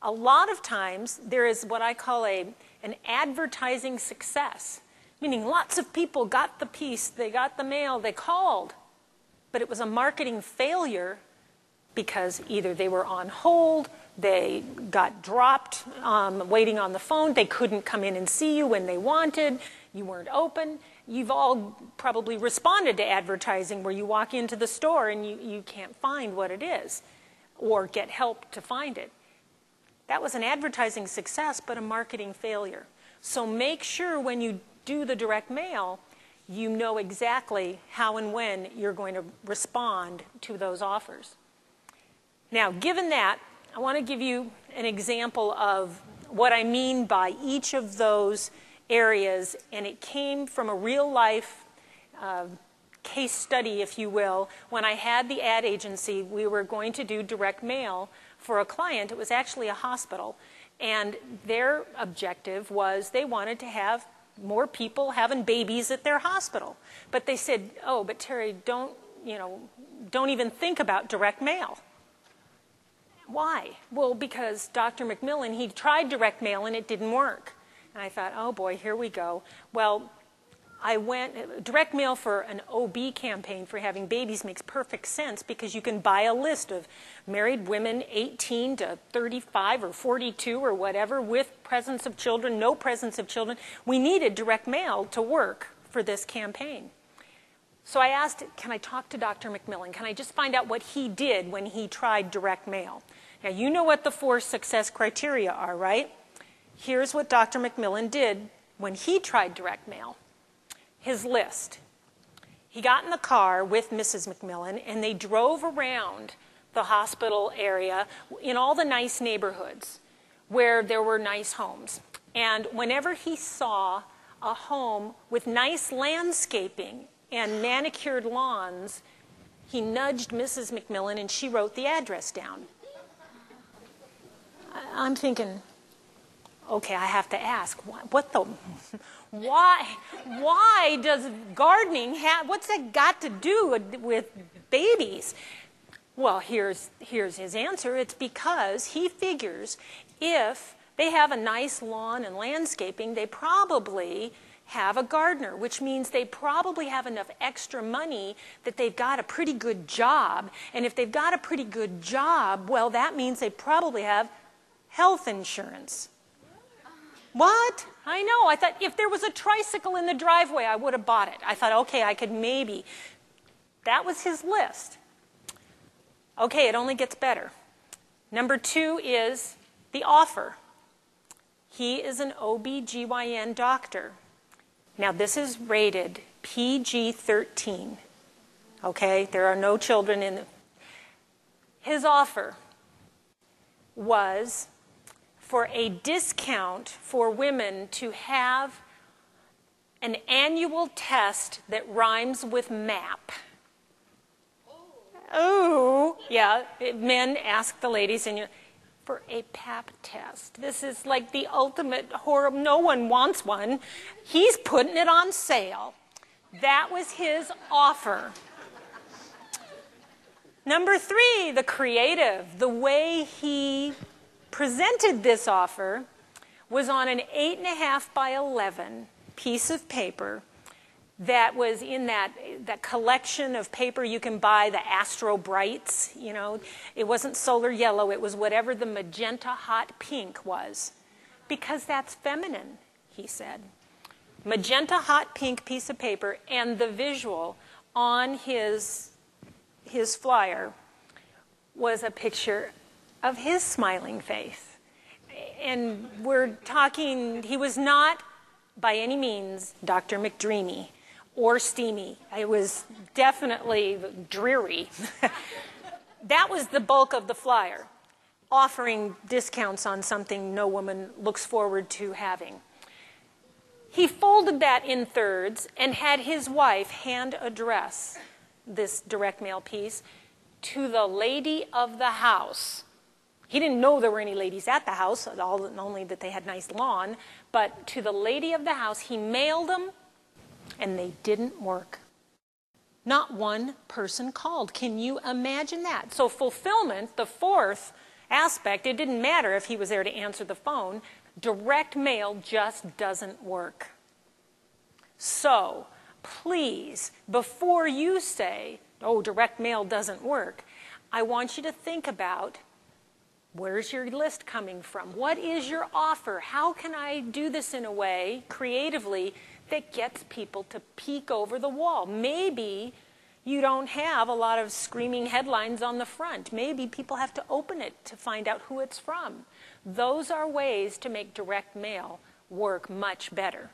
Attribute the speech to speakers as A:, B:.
A: A lot of times there is what I call an advertising success, meaning lots of people got the piece, they got the mail, they called, but it was a marketing failure because either they were on hold, they got dropped waiting on the phone, they couldn't come in and see you when they wanted, you weren't open. You've all probably responded to advertising where you walk into the store and you can't find what it is or get help to find it. That was an advertising success, but a marketing failure. So make sure when you do the direct mail, you know exactly how and when you're going to respond to those offers. Now, given that, I want to give you an example of what I mean by each of those areas, and it came from a real-life case study, if you will. When I had the ad agency, we were going to do direct mail for a client. It was actually a hospital, and their objective was they wanted to have more people having babies at their hospital. But they said, oh, but Terri, don't even think about direct mail. Why? Well, because Dr. McMillan, he tried direct mail and it didn't work. And I thought, oh boy, here we go. Well, I went, direct mail for an OB campaign for having babies makes perfect sense because you can buy a list of married women 18 to 35 or 42 or whatever with presence of children, no presence of children. We needed direct mail to work for this campaign. So I asked, can I talk to Dr. McMillan? Can I just find out what he did when he tried direct mail? Now, you know what the 4 success criteria are, right? Here's what Dr. McMillan did when he tried direct mail. His list. He got in the car with Mrs. McMillan, and they drove around the hospital area in all the nice neighborhoods where there were nice homes. And whenever he saw a home with nice landscaping and manicured lawns, he nudged Mrs. McMillan and she wrote the address down. I'm thinking, okay, I have to ask, why does gardening what's that got to do with babies? Well, here's his answer. It's because he figures if they have a nice lawn and landscaping, they probably have a gardener, which means they probably have enough extra money that they've got a pretty good job. And if they've got a pretty good job, well, that means they probably have health insurance. What? I know. I thought if there was a tricycle in the driveway, I would have bought it. I thought, okay, I could maybe. That was his list. Okay, it only gets better. Number 2 is the offer. He is an OB/GYN doctor. Now, this is rated PG-13. Okay, there are no children in it. His offer was for a discount for women to have an annual test that rhymes with MAP. Oh, yeah, men ask the ladies, and for a pap test. This is like the ultimate horrible, no one wants one. He's putting it on sale. That was his offer. Number 3, the creative. The way he presented this offer was on an 8.5 by 11 piece of paper that was in that collection of paper you can buy, the Astro Brights, you know. It wasn't solar yellow, it was whatever the magenta hot pink was. Because that's feminine, he said. Magenta hot pink piece of paper, and the visual on his flyer was a picture of his smiling face. And we're talking, he was not by any means Dr. McDreamy or steamy. It was definitely dreary. That was the bulk of the flyer, offering discounts on something no woman looks forward to having. He folded that in thirds and had his wife hand address this direct mail piece to the lady of the house. He didn't know there were any ladies at the house, only that they had nice lawn, but to the lady of the house, he mailed them, and they didn't work. Not one person called. Can you imagine that? So fulfillment, the 4th aspect. It didn't matter if he was there to answer the phone. Direct mail just doesn't work. So, please, before you say, oh, direct mail doesn't work, I want you to think about, where's your list coming from? What is your offer? How can I do this in a way, creatively, that gets people to peek over the wall? Maybe you don't have a lot of screaming headlines on the front. Maybe people have to open it to find out who it's from. Those are ways to make direct mail work much better.